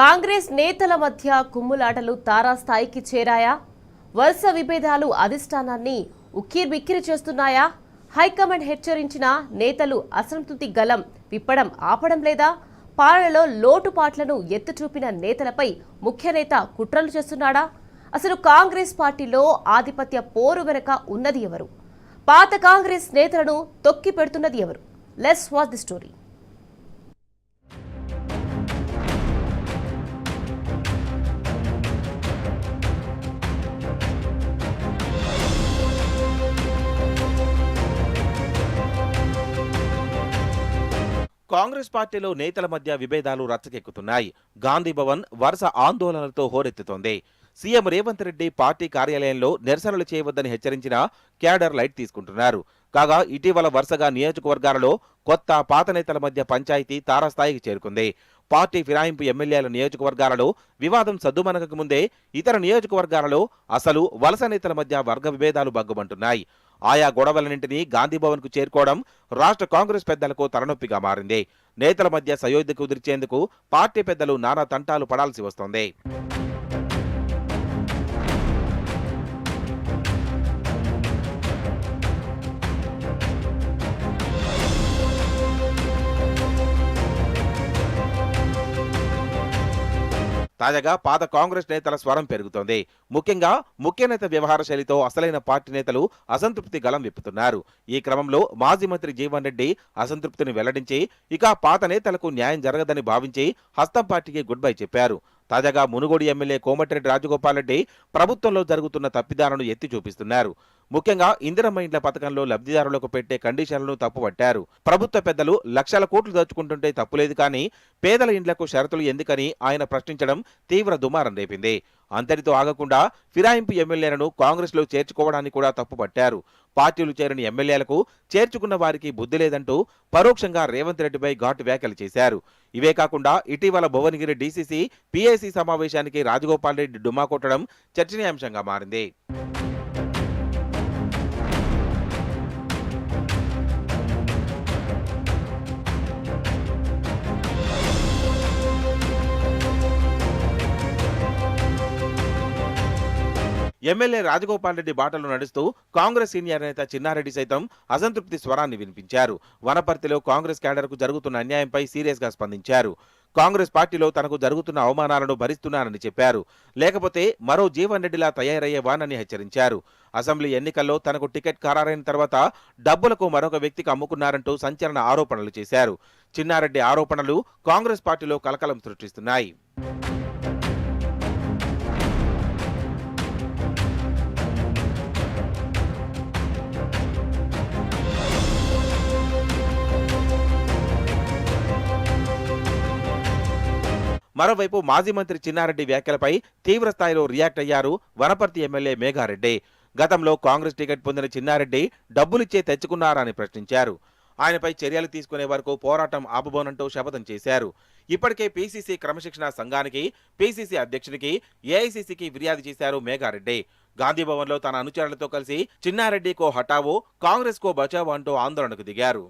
కాంగ్రెస్ నేతల మధ్య కుమ్ములాటలు తారాస్థాయికి చేరాయా? వరుస విభేదాలు అధిష్టానాన్ని ఉక్కిరిబిక్కిరి చేస్తున్నాయా? హైకమాండ్ హెచ్చరించిన నేతలు అసంతృప్తి గలం విప్పడం ఆపడం లేదా? పాలనలో లోటుపాట్లను ఎత్తుచూపిన నేతలపై ముఖ్య నేత కుట్రలు చేస్తున్నాడా? అసలు కాంగ్రెస్ పార్టీలో ఆధిపత్య పోరు వెనుక ఉన్నది ఎవరు? పాత కాంగ్రెస్ నేతలను తొక్కి పెడుతున్నది ఎవరు? Let's watch the story. Congress పార్టీలో నేతల మధ్య విభేదాలు రచ్చకెక్కుతున్నాయి. గాంధీ భవన్ వరుస ఆందోళనలతో హోరెత్తుతోంది. సీఎం రేవంత్ రెడ్డి పార్టీ కార్యాలయంలో నిరసనలు చేయవద్దని హెచ్చరించిన క్యాడర్ లైట్ తీసుకుంటున్నారు. కాగా ఇటీవల వరుసగా నియోజకవర్గాలలో కొత్త పాత నేతల మధ్య పంచాయతీ తారాస్థాయికి చేరుకుంది. పార్టీ ఫిరాయింపు ఎమ్మెల్యేల నియోజకవర్గాలలో వివాదం సద్దుమణగక ముందే ఇతర నియోజకవర్గాలలో అసలు వలస నేతల మధ్య వర్గ విభేదాలు బగ్గుమంటున్నాయి. ఆయా గొడవలన్నింటినీ గాంధీభవన్ కు చేరుకోవడం రాష్ట్ర కాంగ్రెస్ పెద్దలకు తలనొప్పిగా మారింది. నేతల మధ్య సయోధ్య కుదిర్చేందుకు పార్టీ పెద్దలు నానా తంటాలు పడాల్సి వస్తోంది. తాజాగా పాత కాంగ్రెస్ నేతల స్వరం పెరుగుతోంది. ముఖ్యంగా ముఖ్య నేత వ్యవహార శైలితో అసలైన పార్టీ నేతలు అసంతృప్తి గలం విప్పుతున్నారు. ఈ క్రమంలో మాజీ మంత్రి జీవన్ రెడ్డి అసంతృప్తిని వెల్లడించి ఇక పాత నేతలకు న్యాయం జరగదని భావించి హస్తం పార్టీకి గుడ్ బై చెప్పారు. తాజాగా మునుగోడు ఎమ్మెల్యే కోమటిరెడ్డి రాజగోపాల్ రెడ్డి ప్రభుత్వంలో జరుగుతున్న తప్పిదాలను ఎత్తి చూపిస్తున్నారు. ముఖ్యంగా ఇందిరమ్మ ఇండ్ల పథకంలో లబ్ధిదారులకు పెట్టే కండిషన్లను తప్పుపట్టారు. ప్రభుత్వ పెద్దలు లక్షల కోట్లు దోచుకుంటుంటే తప్పులేదు, కానీ పేదల ఇండ్లకు షరతులు ఎందుకని ఆయన ప్రశ్నించడం తీవ్ర దుమారం రేపింది. అంతటితో ఆగకుండా ఫిరాయింపు ఎమ్మెల్యేలను కాంగ్రెస్ లో చేర్చుకోవడాన్ని కూడా తప్పుపట్టారు. పార్టీలు చేరని ఎమ్మెల్యేలకు చేర్చుకున్న వారికి బుద్ధి లేదంటూ పరోక్షంగా రేవంత్ రెడ్డిపై ఘాటు వ్యాఖ్యలు చేశారు. ఇవే కాకుండా ఇటీవల భువనగిరి డీసీసీ పీఏసీ సమావేశానికి రాజగోపాల్ రెడ్డి డుమ్మా కొట్టడం చర్చనీయాంశంగా మారింది. ఎమ్మెల్యే రాజగోపాల్ రెడ్డి బాటలు నడుస్తూ కాంగ్రెస్ సీనియర్ నేత చిన్నారెడ్డి సైతం అసంతృప్తి స్వరాన్ని వినిపించారు. వనపర్తిలో కాంగ్రెస్ క్యాడర్కు జరుగుతున్న అన్యాయంపై సీరియస్ గా స్పందించారు. కాంగ్రెస్ పార్టీలో తనకు జరుగుతున్న అవమానాలను భరిస్తున్నానని చెప్పారు. లేకపోతే మరో జీవన్ రెడ్డిలా తయారయ్యేవానని హెచ్చరించారు. అసెంబ్లీ ఎన్నికల్లో తనకు టికెట్ ఖరారైన తర్వాత డబ్బులకు మరొక వ్యక్తికి అమ్ముకున్నారంటూ సంచలన ఆరోపణలు చేశారు. చిన్నారెడ్డి ఆరోపణలు కాంగ్రెస్ పార్టీలో కలకలం సృష్టిస్తున్నాయి. మరోవైపు మాజీ మంత్రి చిన్నారెడ్డి వ్యాఖ్యలపై తీవ్ర స్థాయిలో రియాక్ట్ అయ్యారు వనపర్తి ఎమ్మెల్యే మేఘారెడ్డి. గతంలో కాంగ్రెస్ టికెట్ పొందిన చిన్నారెడ్డి డబ్బులిచ్చే తెచ్చుకున్నారని ప్రశ్నించారు. ఆయనపై చర్యలు తీసుకునే వరకు పోరాటం ఆపబోనంటూ శపథం చేశారు. ఇప్పటికే పీసీసీ క్రమశిక్షణ సంఘానికి, పీసీసీ అధ్యక్షుడికి, ఏఐసీసీకి ఫిర్యాదు చేశారు మేఘారెడ్డి. గాంధీభవన్లో తన అనుచరులతో కలిసి చిన్నారెడ్డి కో హటావో, కాంగ్రెస్ కో బచావో అంటూ ఆందోళనకు దిగారు.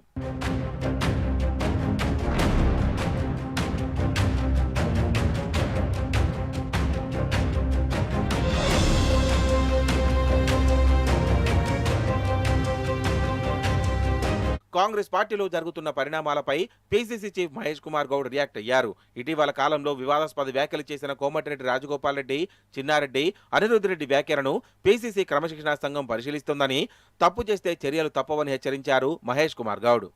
కాంగ్రెస్ పార్టీలో జరుగుతున్న పరిణామాలపై PCC chief Mahesh Kumar Goud react అయ్యారు. ఇటీవల కాలంలో వివాదాస్పద వ్యాఖ్యలు చేసిన కోమటిరెడ్డి రాజగోపాల్ రెడ్డి, చిన్నారెడ్డి, అనిరుద్ధ్ రెడ్డి వ్యాఖ్యలను పీసీసీ క్రమశిక్షణా సంఘం పరిశీలిస్తోందని, తప్పు చేస్తే చర్యలు తప్పవని హెచ్చరించారు మహేష్ కుమార్ గౌడ్.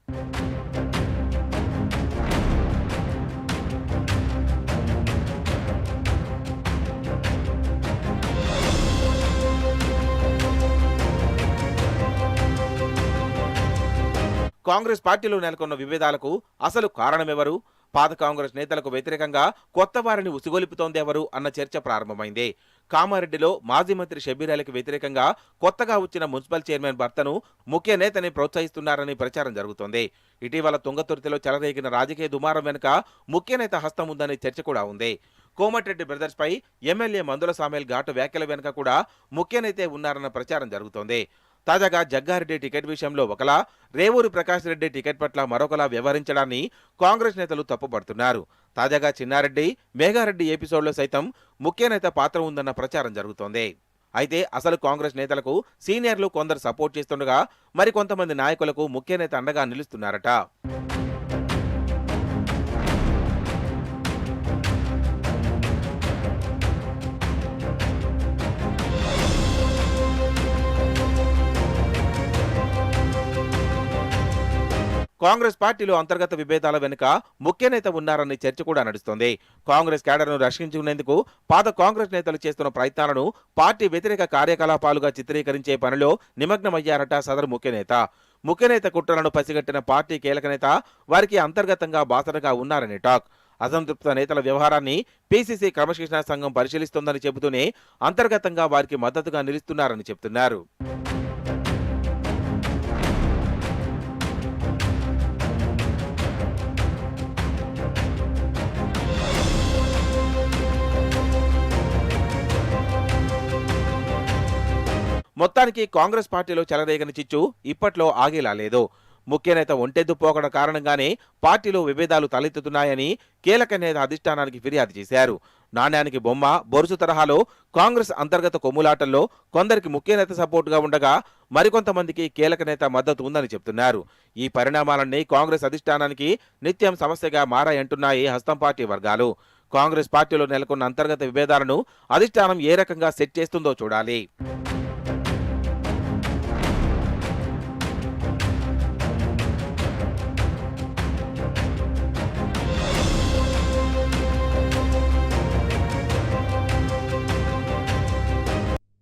కాంగ్రెస్ పార్టీలో నెలకొన్న విభేదాలకు అసలు కారణమెవరు? పాత కాంగ్రెస్ నేతలకు వ్యతిరేకంగా కొత్త వారిని ఉసిగొలిపుతోందెవరు అన్న చర్చ ప్రారంభమైంది. కామారెడ్డిలో మాజీ మంత్రి షబ్బీర్ అలీకి వ్యతిరేకంగా కొత్తగా వచ్చిన మున్సిపల్ చైర్మన్ భర్తను ముఖ్య నేతని ప్రోత్సహిస్తున్నారని ప్రచారం జరుగుతోంది. ఇటీవల తుంగతుర్తిలో చెలరేగిన రాజకీయ దుమారం వెనుక ముఖ్య నేత హస్తం ఉందనే చర్చ కూడా ఉంది. కోమటిరెడ్డి బ్రదర్స్ పై ఎమ్మెల్యే మందుల సామేల్ ఘాటు వ్యాఖ్యల వెనుక కూడా ముఖ్య నేతే ఉన్నారన్న ప్రచారం జరుగుతోంది. తాజాగా జగ్గారెడ్డి టికెట్ విషయంలో ఒకలా, రేవూరి ప్రకాష్ రెడ్డి టికెట్ పట్ల మరొకలా వ్యవహరించడాన్ని కాంగ్రెస్ నేతలు తప్పుపడుతున్నారు. తాజాగా చిన్నారెడ్డి, మేఘారెడ్డి ఎపిసోడ్లో సైతం ముఖ్య నేత పాత్ర ఉందన్న ప్రచారం జరుగుతోంది. అయితే అసలు కాంగ్రెస్ నేతలకు సీనియర్లు కొందరు సపోర్ట్ చేస్తుండగా మరికొంతమంది నాయకులకు ముఖ్య నేత అండగా నిలుస్తున్నారట. కాంగ్రెస్ పార్టీలో అంతర్గత విభేదాల వెనుక ముఖ్య నేత ఉన్నారన్న చర్చ కూడా నడుస్తోంది. కాంగ్రెస్ క్యాడర్ను రక్షించుకునేందుకు పాత కాంగ్రెస్ నేతలు చేస్తున్న ప్రయత్నాలను పార్టీ వ్యతిరేక కార్యకలాపాలుగా చిత్రీకరించే పనిలో నిమగ్నమయ్యారట సదరు ముఖ్య నేత. ముఖ్య నేత కుట్రలను పసిగట్టిన పార్టీ కీలక నేత వారికి అంతర్గతంగా బాసటగా ఉన్నారని టాక్. అసంతృప్త నేతల వ్యవహారాన్ని పీసీసీ క్రమశిక్షణా సంఘం పరిశీలిస్తోందని చెబుతూనే అంతర్గతంగా వారికి మద్దతుగా నిలుస్తున్నారని చెబుతున్నారు. మొత్తానికి కాంగ్రెస్ పార్టీలో చెలరేగని చిచ్చు ఇప్పట్లో ఆగేలా లేదు. ముఖ్య నేత ఒంటెద్దు పోకడ కారణంగానే పార్టీలో విభేదాలు తలెత్తుతున్నాయని కీలక నేత అధిష్టానానికి ఫిర్యాదు చేశారు. నాణ్యానికి బొమ్మ బొరుసు తరహాలో కాంగ్రెస్ అంతర్గత కొమ్ములాటల్లో కొందరికి ముఖ్య నేత సపోర్టుగా ఉండగా మరికొంతమందికి కీలక నేత మద్దతు ఉందని చెబుతున్నారు. ఈ పరిణామాలన్నీ కాంగ్రెస్ అధిష్టానానికి నిత్యం సమస్యగా మారాయంటున్నాయి హస్తం పార్టీ వర్గాలు. కాంగ్రెస్ పార్టీలో నెలకొన్న అంతర్గత విభేదాలను అధిష్టానం ఏ రకంగా సెట్ చేస్తుందో చూడాలి.